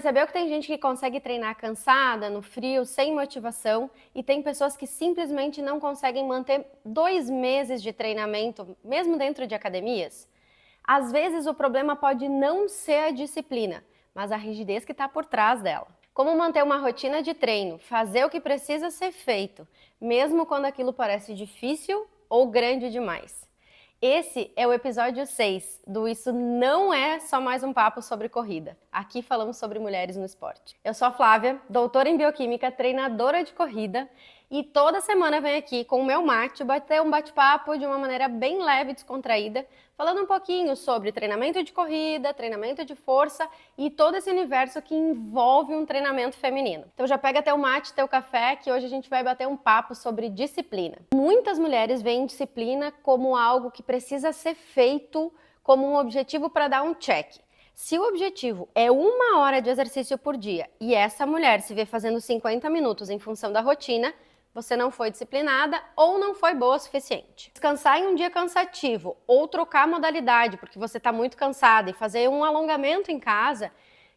Percebeu que tem gente que consegue treinar cansada, no frio, sem motivação, e tem pessoas que simplesmente não conseguem manter 2 meses de treinamento, mesmo dentro de academias? Às vezes o problema pode não ser a disciplina, mas a rigidez que está por trás dela. Como manter uma rotina de treino, fazer o que precisa ser feito, mesmo quando aquilo parece difícil ou grande demais. Esse é o episódio 6 do Isso Não É Só Mais Um Papo Sobre Corrida. Aqui falamos sobre mulheres no esporte. Eu sou a Flávia, doutora em Bioquímica, treinadora de corrida, e toda semana eu venho aqui com o meu mate bater um bate-papo de uma maneira bem leve e descontraída, falando um pouquinho sobre treinamento de corrida, treinamento de força e todo esse universo que envolve um treinamento feminino. Então já pega teu mate, teu café, que hoje a gente vai bater um papo sobre disciplina. Muitas mulheres veem disciplina como algo que precisa ser feito como um objetivo para dar um check. Se o objetivo é 1 hora de exercício por dia e essa mulher se vê fazendo 50 minutos em função da rotina, você não foi disciplinada ou não foi boa o suficiente. Descansar em um dia cansativo ou trocar a modalidade porque você está muito cansada e fazer um alongamento em casa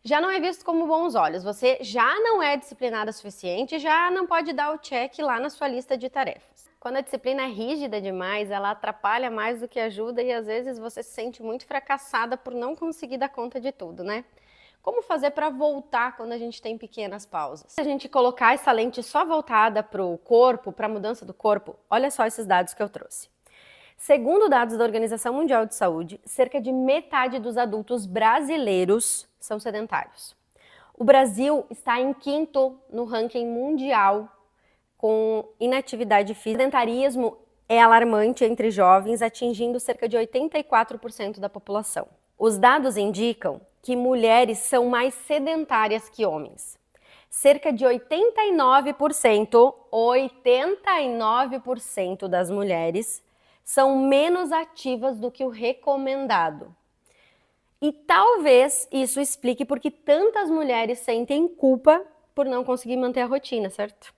já não é visto como bons olhos. Você já não é disciplinada o suficiente, já não pode dar o check lá na sua lista de tarefas. Quando a disciplina é rígida demais, ela atrapalha mais do que ajuda e às vezes você se sente muito fracassada por não conseguir dar conta de tudo, né? Como fazer para voltar quando a gente tem pequenas pausas? Se a gente colocar essa lente só voltada para o corpo, para a mudança do corpo, olha só esses dados que eu trouxe. Segundo dados da Organização Mundial de Saúde, cerca de metade dos adultos brasileiros são sedentários. O Brasil está em 5º no ranking mundial com inatividade física. O sedentarismo é alarmante entre jovens, atingindo cerca de 84% da população. Os dados indicam que mulheres são mais sedentárias que homens. Cerca de 89% das mulheres são menos ativas do que o recomendado. E talvez isso explique porque tantas mulheres sentem culpa por não conseguir manter a rotina, certo?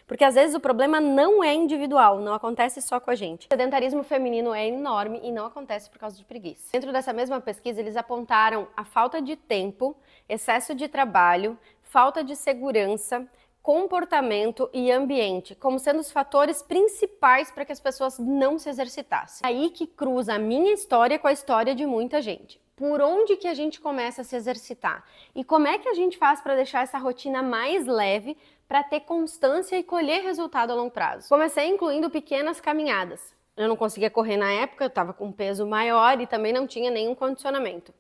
Porque às vezes o problema não é individual, não acontece só com a gente. O sedentarismo feminino é enorme e não acontece por causa de preguiça. Dentro dessa mesma pesquisa, eles apontaram a falta de tempo, excesso de trabalho, falta de segurança, comportamento e ambiente como sendo os fatores principais para que as pessoas não se exercitassem. É aí que cruza a minha história com a história de muita gente. Por onde que a gente começa a se exercitar? E como é que a gente faz para deixar essa rotina mais leve, para ter constância e colher resultado a longo prazo? Comecei incluindo pequenas caminhadas. Eu não conseguia correr na época, eu estava com um peso maior e também não tinha nenhum condicionamento.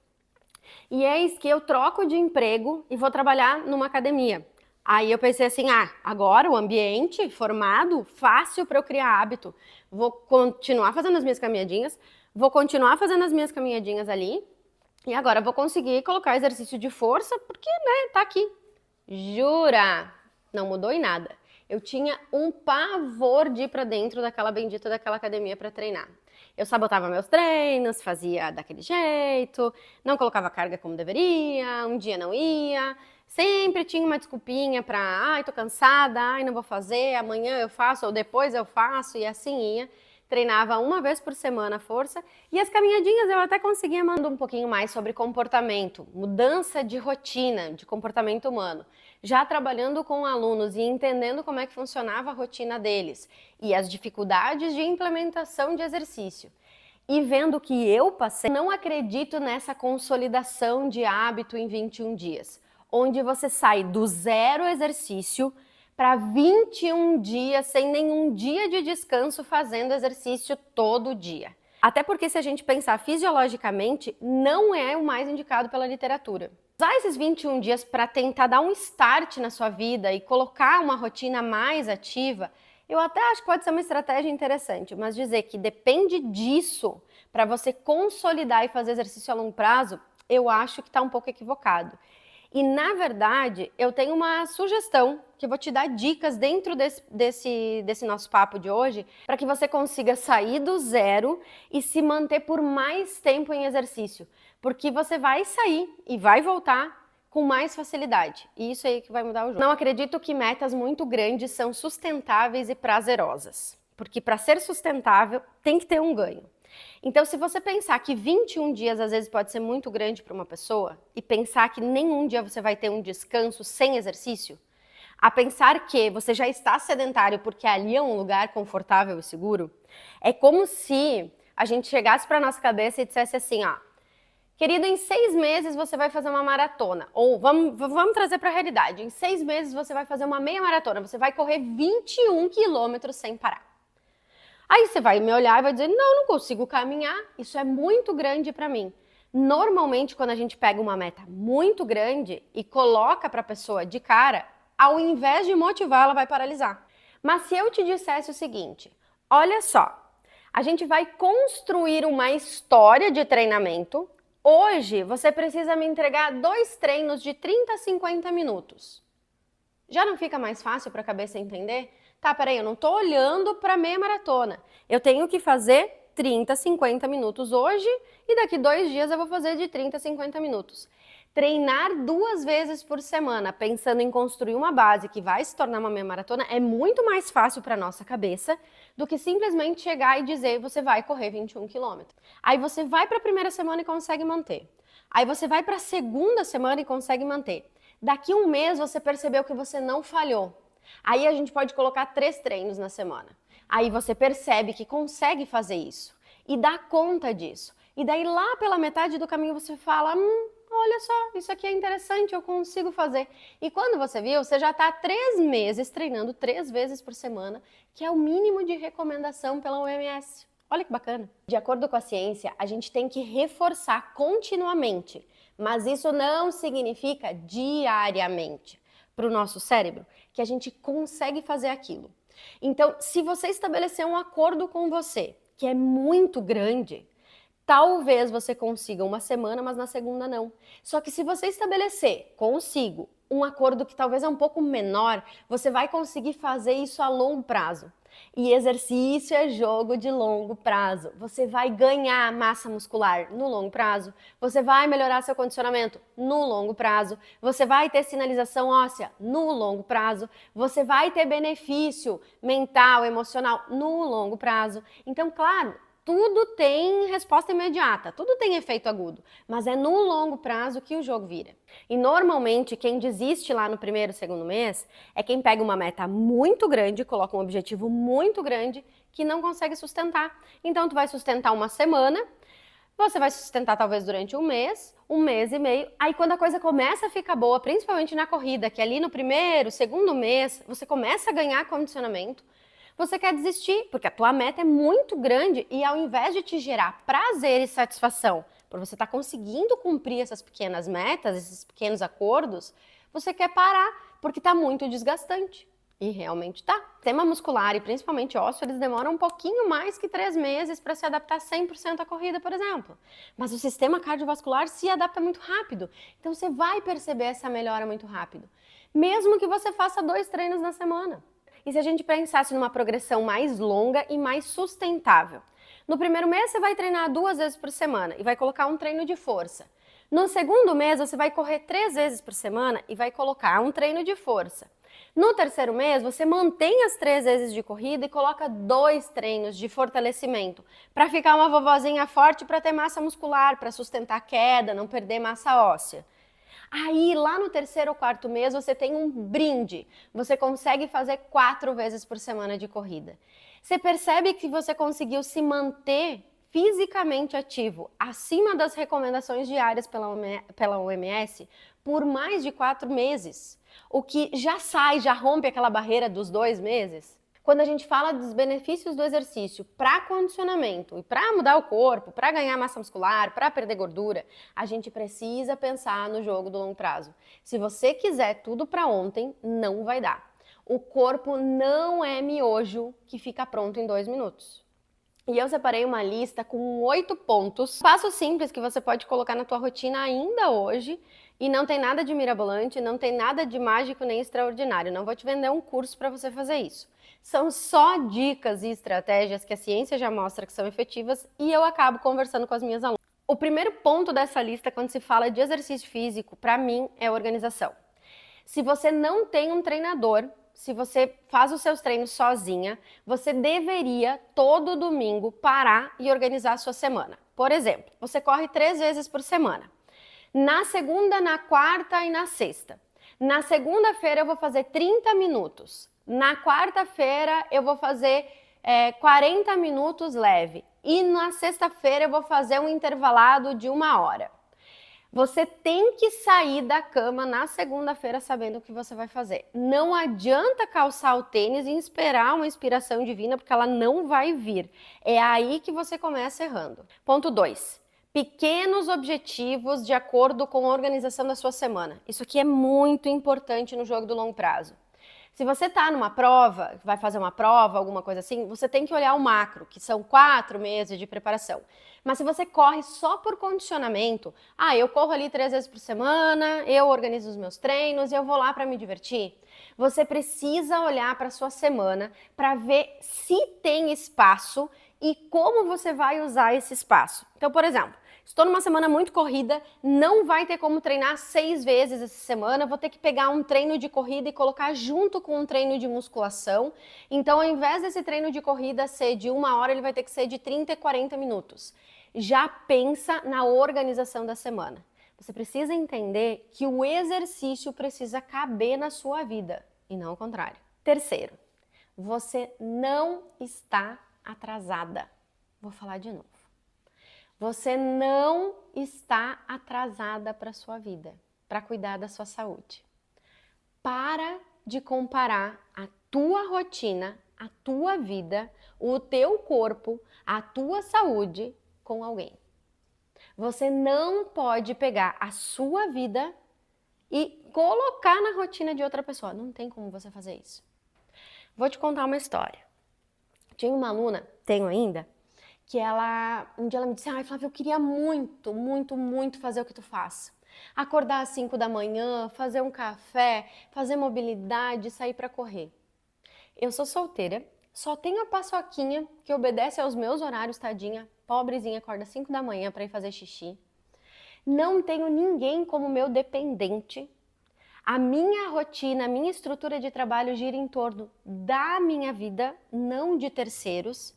E eis que eu troco de emprego e vou trabalhar numa academia. Aí eu pensei assim, agora o ambiente formado, fácil para eu criar hábito. Vou continuar fazendo as minhas caminhadinhas, ali. E agora vou conseguir colocar exercício de força, porque, tá aqui. Jura? Não mudou em nada. Eu tinha um pavor de ir pra dentro daquela bendita daquela academia para treinar. Eu sabotava meus treinos, fazia daquele jeito, não colocava carga como deveria, um dia não ia. Sempre tinha uma desculpinha pra, tô cansada, não vou fazer, amanhã eu faço ou depois eu faço, e assim ia. Treinava 1 vez por semana a força e as caminhadinhas eu até conseguia mandar um pouquinho mais sobre comportamento, mudança de rotina, de comportamento humano. Já trabalhando com alunos e entendendo como é que funcionava a rotina deles e as dificuldades de implementação de exercício. E vendo que eu passei, não acredito nessa consolidação de hábito em 21 dias, onde você sai do 0 exercício para 21 dias sem nenhum dia de descanso fazendo exercício todo dia. Até porque se a gente pensar fisiologicamente, não é o mais indicado pela literatura. Usar esses 21 dias para tentar dar um start na sua vida e colocar uma rotina mais ativa, eu até acho que pode ser uma estratégia interessante, mas dizer que depende disso para você consolidar e fazer exercício a longo prazo, eu acho que está um pouco equivocado. E, na verdade, eu tenho uma sugestão, que eu vou te dar dicas dentro desse nosso papo de hoje, para que você consiga sair do 0 e se manter por mais tempo em exercício. Porque você vai sair e vai voltar com mais facilidade. E isso aí que vai mudar o jogo. Não acredito que metas muito grandes são sustentáveis e prazerosas. Porque para ser sustentável, tem que ter um ganho. Então, se você pensar que 21 dias às vezes pode ser muito grande para uma pessoa, e pensar que nenhum dia você vai ter um descanso sem exercício, a pensar que você já está sedentário porque ali é um lugar confortável e seguro, é como se a gente chegasse para nossa cabeça e dissesse assim, ó, querido, em 6 meses você vai fazer uma maratona. Ou vamos trazer para a realidade. Em 6 meses você vai fazer uma meia maratona. Você vai correr 21 quilômetros sem parar. Aí você vai me olhar e vai dizer, não consigo caminhar. Isso é muito grande para mim. Normalmente, quando a gente pega uma meta muito grande e coloca para a pessoa de cara, ao invés de motivar, ela vai paralisar. Mas se eu te dissesse o seguinte, olha só, a gente vai construir uma história de treinamento. Hoje, você precisa me entregar 2 treinos de 30 a 50 minutos. Já não fica mais fácil para a cabeça entender? Tá, peraí, eu não tô olhando para meia maratona. Eu tenho que fazer 30, 50 minutos hoje e daqui 2 dias eu vou fazer de 30 a 50 minutos. Treinar 2 vezes por semana, pensando em construir uma base que vai se tornar uma meia maratona, é muito mais fácil para nossa cabeça do que simplesmente chegar e dizer você vai correr 21 quilômetros. Aí você vai para a primeira semana e consegue manter. Aí você vai para a segunda semana e consegue manter. Daqui 1 mês você percebeu que você não falhou. Aí a gente pode colocar 3 treinos na semana. Aí você percebe que consegue fazer isso e dá conta disso. E daí lá pela metade do caminho você fala, olha só, isso aqui é interessante, eu consigo fazer. E quando você viu, você já está há 3 meses treinando 3 vezes por semana, que é o mínimo de recomendação pela OMS. Olha que bacana. De acordo com a ciência, a gente tem que reforçar continuamente, mas isso não significa diariamente para o nosso cérebro que a gente consegue fazer aquilo. Então, se você estabelecer um acordo com você, que é muito grande, talvez você consiga uma semana, mas na segunda não. Só que se você estabelecer consigo um acordo que talvez é um pouco menor, você vai conseguir fazer isso a longo prazo. E exercício é jogo de longo prazo. Você vai ganhar massa muscular no longo prazo, você vai melhorar seu condicionamento no longo prazo, você vai ter sinalização óssea no longo prazo, você vai ter benefício mental, emocional no longo prazo. Então, claro, tudo tem resposta imediata, tudo tem efeito agudo, mas é no longo prazo que o jogo vira. E normalmente quem desiste lá no primeiro, segundo mês é quem pega uma meta muito grande, coloca um objetivo muito grande que não consegue sustentar. Então tu vai sustentar uma semana, você vai sustentar talvez durante 1 mês e meio, aí quando a coisa começa a ficar boa, principalmente na corrida, que ali no primeiro, segundo mês, você começa a ganhar condicionamento, você quer desistir, porque a tua meta é muito grande e ao invés de te gerar prazer e satisfação por você estar conseguindo cumprir essas pequenas metas, esses pequenos acordos, você quer parar, porque está muito desgastante. E realmente tá. O sistema muscular e principalmente ósseo, eles demoram um pouquinho mais que 3 meses para se adaptar 100% à corrida, por exemplo. Mas o sistema cardiovascular se adapta muito rápido. Então você vai perceber essa melhora muito rápido. Mesmo que você faça 2 treinos na semana. E se a gente pensasse numa progressão mais longa e mais sustentável? No primeiro mês você vai treinar 2 vezes por semana e vai colocar um treino de força. No segundo mês você vai correr 3 vezes por semana e vai colocar um treino de força. No terceiro mês você mantém as 3 vezes de corrida e coloca 2 treinos de fortalecimento para ficar uma vovozinha forte, para ter massa muscular, para sustentar a queda, não perder massa óssea. Aí, lá no terceiro ou quarto mês, você tem um brinde. Você consegue fazer 4 vezes por semana de corrida. Você percebe que você conseguiu se manter fisicamente ativo, acima das recomendações diárias pela OMS, por mais de 4 meses. O que já rompe aquela barreira dos 2 meses. Quando a gente fala dos benefícios do exercício para condicionamento e para mudar o corpo, para ganhar massa muscular, para perder gordura, a gente precisa pensar no jogo do longo prazo. Se você quiser tudo para ontem, não vai dar. O corpo não é miojo que fica pronto em 2 minutos. E eu separei uma lista com 8 pontos, passos simples que você pode colocar na tua rotina ainda hoje. E não tem nada de mirabolante, não tem nada de mágico nem extraordinário. Não vou te vender um curso para você fazer isso. São só dicas e estratégias que a ciência já mostra que são efetivas e eu acabo conversando com as minhas alunas. O primeiro ponto dessa lista, quando se fala de exercício físico, para mim, é organização. Se você não tem um treinador, se você faz os seus treinos sozinha, você deveria todo domingo parar e organizar a sua semana. Por exemplo, você corre 3 vezes por semana. Na segunda, na quarta e na sexta. Na segunda-feira eu vou fazer 30 minutos. Na quarta-feira eu vou fazer 40 minutos leve. E na sexta-feira eu vou fazer um intervalado de 1 hora. Você tem que sair da cama na segunda-feira sabendo o que você vai fazer. Não adianta calçar o tênis e esperar uma inspiração divina, porque ela não vai vir. É aí que você começa errando. Ponto 2. Pequenos objetivos de acordo com a organização da sua semana. Isso aqui é muito importante no jogo do longo prazo. Se você está numa prova, vai fazer uma prova, alguma coisa assim, você tem que olhar o macro, que são 4 meses de preparação. Mas se você corre só por condicionamento, eu corro ali 3 vezes por semana, eu organizo os meus treinos, eu vou lá para me divertir. Você precisa olhar para a sua semana para ver se tem espaço e como você vai usar esse espaço. Então, por exemplo, estou numa semana muito corrida, não vai ter como treinar 6 vezes essa semana, vou ter que pegar um treino de corrida e colocar junto com um treino de musculação. Então, ao invés desse treino de corrida ser de 1 hora, ele vai ter que ser de 30 e 40 minutos. Já pensa na organização da semana. Você precisa entender que o exercício precisa caber na sua vida e não ao contrário. Terceiro, você não está atrasada. Vou falar de novo. Você não está atrasada para a sua vida, para cuidar da sua saúde. Para de comparar a tua rotina, a tua vida, o teu corpo, a tua saúde com alguém. Você não pode pegar a sua vida e colocar na rotina de outra pessoa. Não tem como você fazer isso. Vou te contar uma história. Tinha uma aluna, tenho ainda, que um dia ela me disse, Flávia, eu queria muito, muito, muito fazer o que tu faz. Acordar às 5 da manhã, fazer um café, fazer mobilidade, sair para correr. Eu sou solteira, só tenho a paçoquinha que obedece aos meus horários, tadinha, pobrezinha, acorda às 5 da manhã para ir fazer xixi. Não tenho ninguém como meu dependente. A minha rotina, a minha estrutura de trabalho gira em torno da minha vida, não de terceiros.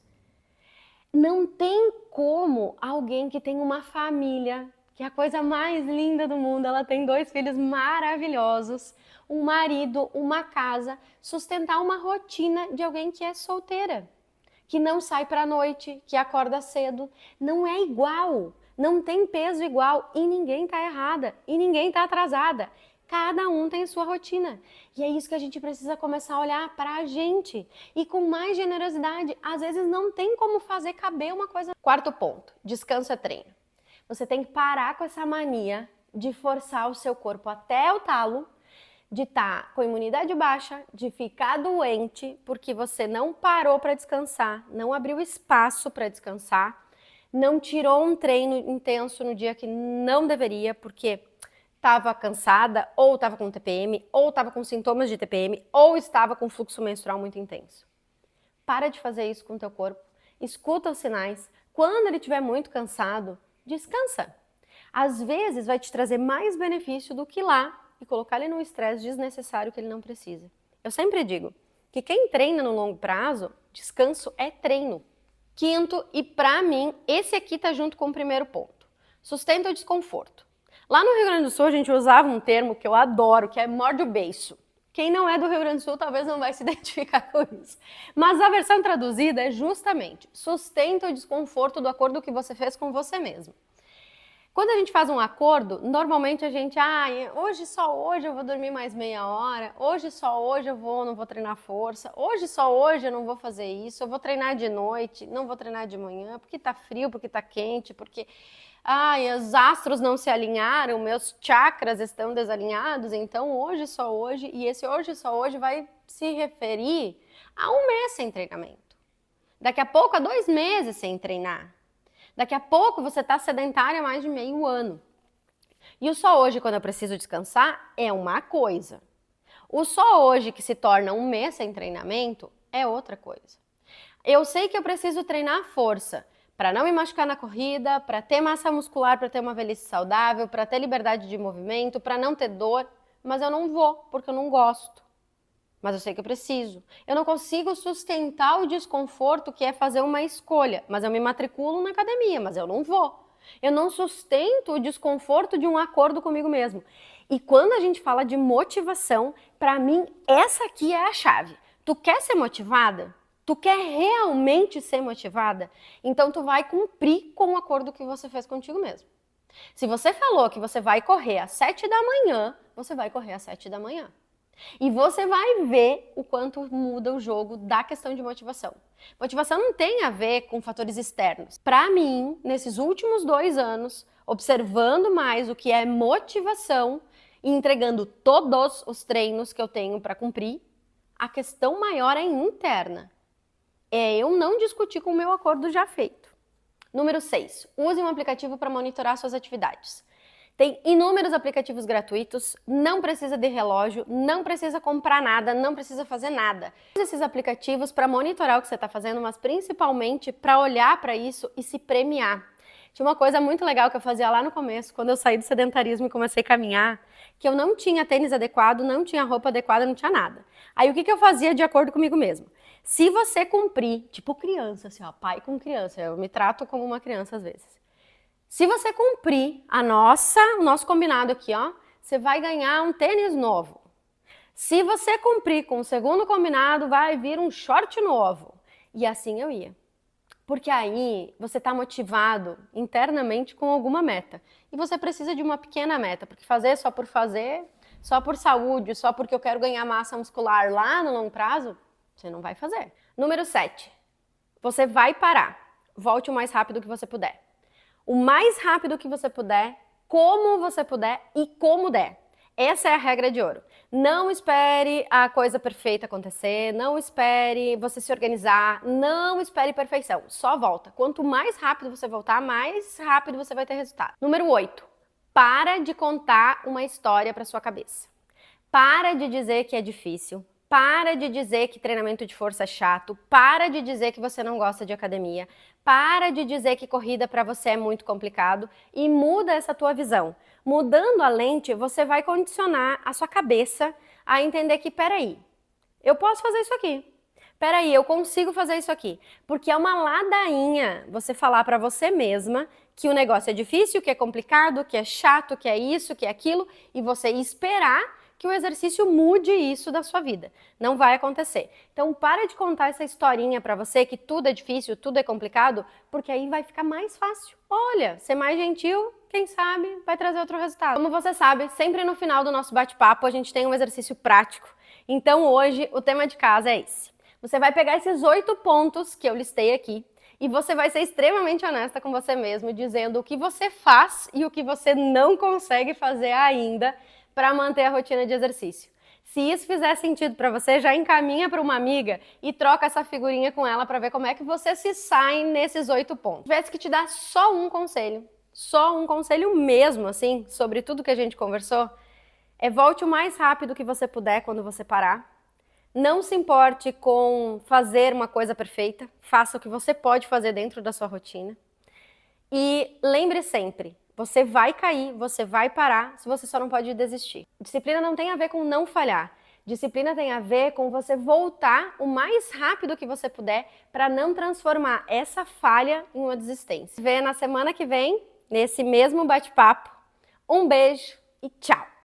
Não tem como alguém que tem uma família, que é a coisa mais linda do mundo, ela tem 2 filhos maravilhosos, um marido, uma casa, sustentar uma rotina de alguém que é solteira, que não sai para a noite, que acorda cedo. Não é igual, não tem peso igual e ninguém está errada e ninguém está atrasada. Cada um tem sua rotina. E é isso que a gente precisa começar a olhar para a gente. E com mais generosidade, às vezes não tem como fazer caber uma coisa. Quarto ponto, descanso é treino. Você tem que parar com essa mania de forçar o seu corpo até o talo, de estar com imunidade baixa, de ficar doente, porque você não parou para descansar, não abriu espaço para descansar, não tirou um treino intenso no dia que não deveria, porque estava cansada, ou estava com TPM, ou estava com sintomas de TPM, ou estava com fluxo menstrual muito intenso. Para de fazer isso com o teu corpo, escuta os sinais. Quando ele estiver muito cansado, descansa. Às vezes vai te trazer mais benefício do que ir lá e colocar ele num estresse desnecessário que ele não precisa. Eu sempre digo que quem treina no longo prazo, descanso é treino. Quinto, e para mim, esse aqui tá junto com o primeiro ponto. Sustenta o desconforto. Lá no Rio Grande do Sul a gente usava um termo que eu adoro, que é morde o beiço. Quem não é do Rio Grande do Sul talvez não vai se identificar com isso. Mas a versão traduzida é justamente sustenta o desconforto do acordo que você fez com você mesmo. Quando a gente faz um acordo, normalmente a gente, só hoje eu vou dormir mais meia hora, só hoje eu não vou treinar força, só hoje eu não vou fazer isso, eu vou treinar de noite, não vou treinar de manhã, porque tá frio, porque tá quente, porque os astros não se alinharam, meus chakras estão desalinhados, então só hoje, e esse hoje só hoje vai se referir a 1 mês sem treinamento. Daqui a pouco, a 2 meses sem treinar. Daqui a pouco você está sedentária há mais de meio ano. E o só hoje, quando eu preciso descansar, é uma coisa. O só hoje que se torna 1 mês sem treinamento é outra coisa. Eu sei que eu preciso treinar força para não me machucar na corrida, para ter massa muscular, para ter uma velhice saudável, para ter liberdade de movimento, para não ter dor, mas eu não vou, porque eu não gosto. mas eu sei que eu preciso. Eu não consigo sustentar o desconforto que é fazer uma escolha, mas eu me matriculo na academia, mas eu não vou. Eu não sustento o desconforto de um acordo comigo mesmo. E quando a gente fala de motivação, para mim, essa aqui é a chave. Tu quer ser motivada? Tu quer realmente ser motivada? Então tu vai cumprir com o acordo que você fez contigo mesmo. Se você falou que você vai correr às 7 da manhã, você vai correr às 7 da manhã. E você vai ver o quanto muda o jogo da questão de motivação. Motivação não tem a ver com fatores externos. Para mim, nesses últimos 2 anos, observando mais o que é motivação e entregando todos os treinos que eu tenho para cumprir, a questão maior é interna. É eu não discutir com o meu acordo já feito. Número 6. Use um aplicativo para monitorar suas atividades. Tem inúmeros aplicativos gratuitos, não precisa de relógio, não precisa comprar nada, não precisa fazer nada. Use esses aplicativos para monitorar o que você está fazendo, mas principalmente para olhar para isso e se premiar. Tinha uma coisa muito legal que eu fazia lá no começo, quando eu saí do sedentarismo e comecei a caminhar, que eu não tinha tênis adequado, não tinha roupa adequada, não tinha nada. Aí o que eu fazia de acordo comigo mesmo? Se você cumprir, tipo criança, assim, ó, pai com criança, eu me trato como uma criança às vezes. Se você cumprir o nosso combinado aqui, ó, você vai ganhar um tênis novo. Se você cumprir com o segundo combinado, vai vir um short novo. E assim eu ia. Porque aí você está motivado internamente com alguma meta. E você precisa de uma pequena meta, porque fazer, só por saúde, só porque eu quero ganhar massa muscular lá no longo prazo, você não vai fazer. Número 7. Você vai parar. Volte o mais rápido que você puder. O mais rápido que você puder, como você puder e como der. Essa é a regra de ouro. Não espere a coisa perfeita acontecer, não espere você se organizar, não espere perfeição. Só volta. Quanto mais rápido você voltar, mais rápido você vai ter resultado. Número 8. Para de contar uma história para sua cabeça. Para de dizer que é difícil. Para de dizer que treinamento de força é chato, para de dizer que você não gosta de academia, para de dizer que corrida para você é muito complicado e muda essa tua visão. Mudando a lente, você vai condicionar a sua cabeça a entender que, peraí, eu posso fazer isso aqui. Peraí, eu consigo fazer isso aqui. Porque é uma ladainha você falar para você mesma que o negócio é difícil, que é complicado, que é chato, que é isso, que é aquilo, e você esperar que o exercício mude isso da sua vida. Não vai acontecer. Então, para de contar essa historinha para você que tudo é difícil, tudo é complicado, porque aí vai ficar mais fácil. Olha, ser mais gentil, quem sabe, vai trazer outro resultado. Como você sabe, sempre no final do nosso bate-papo a gente tem um exercício prático. Então, hoje, o tema de casa é esse. Você vai pegar esses 8 pontos que eu listei aqui e você vai ser extremamente honesta com você mesmo, dizendo o que você faz e o que você não consegue fazer ainda para manter a rotina de exercício. Se isso fizer sentido para você, já encaminha para uma amiga e troca essa figurinha com ela para ver como é que você se sai nesses 8 pontos. Se tivesse que te dar só um conselho mesmo, assim, sobre tudo que a gente conversou, volte o mais rápido que você puder quando você parar. Não se importe com fazer uma coisa perfeita, faça o que você pode fazer dentro da sua rotina. E lembre sempre, você vai cair, você vai parar, se você só não pode desistir. Disciplina não tem a ver com não falhar. Disciplina tem a ver com você voltar o mais rápido que você puder para não transformar essa falha em uma desistência. Vê na semana que vem, nesse mesmo bate-papo. Um beijo e tchau!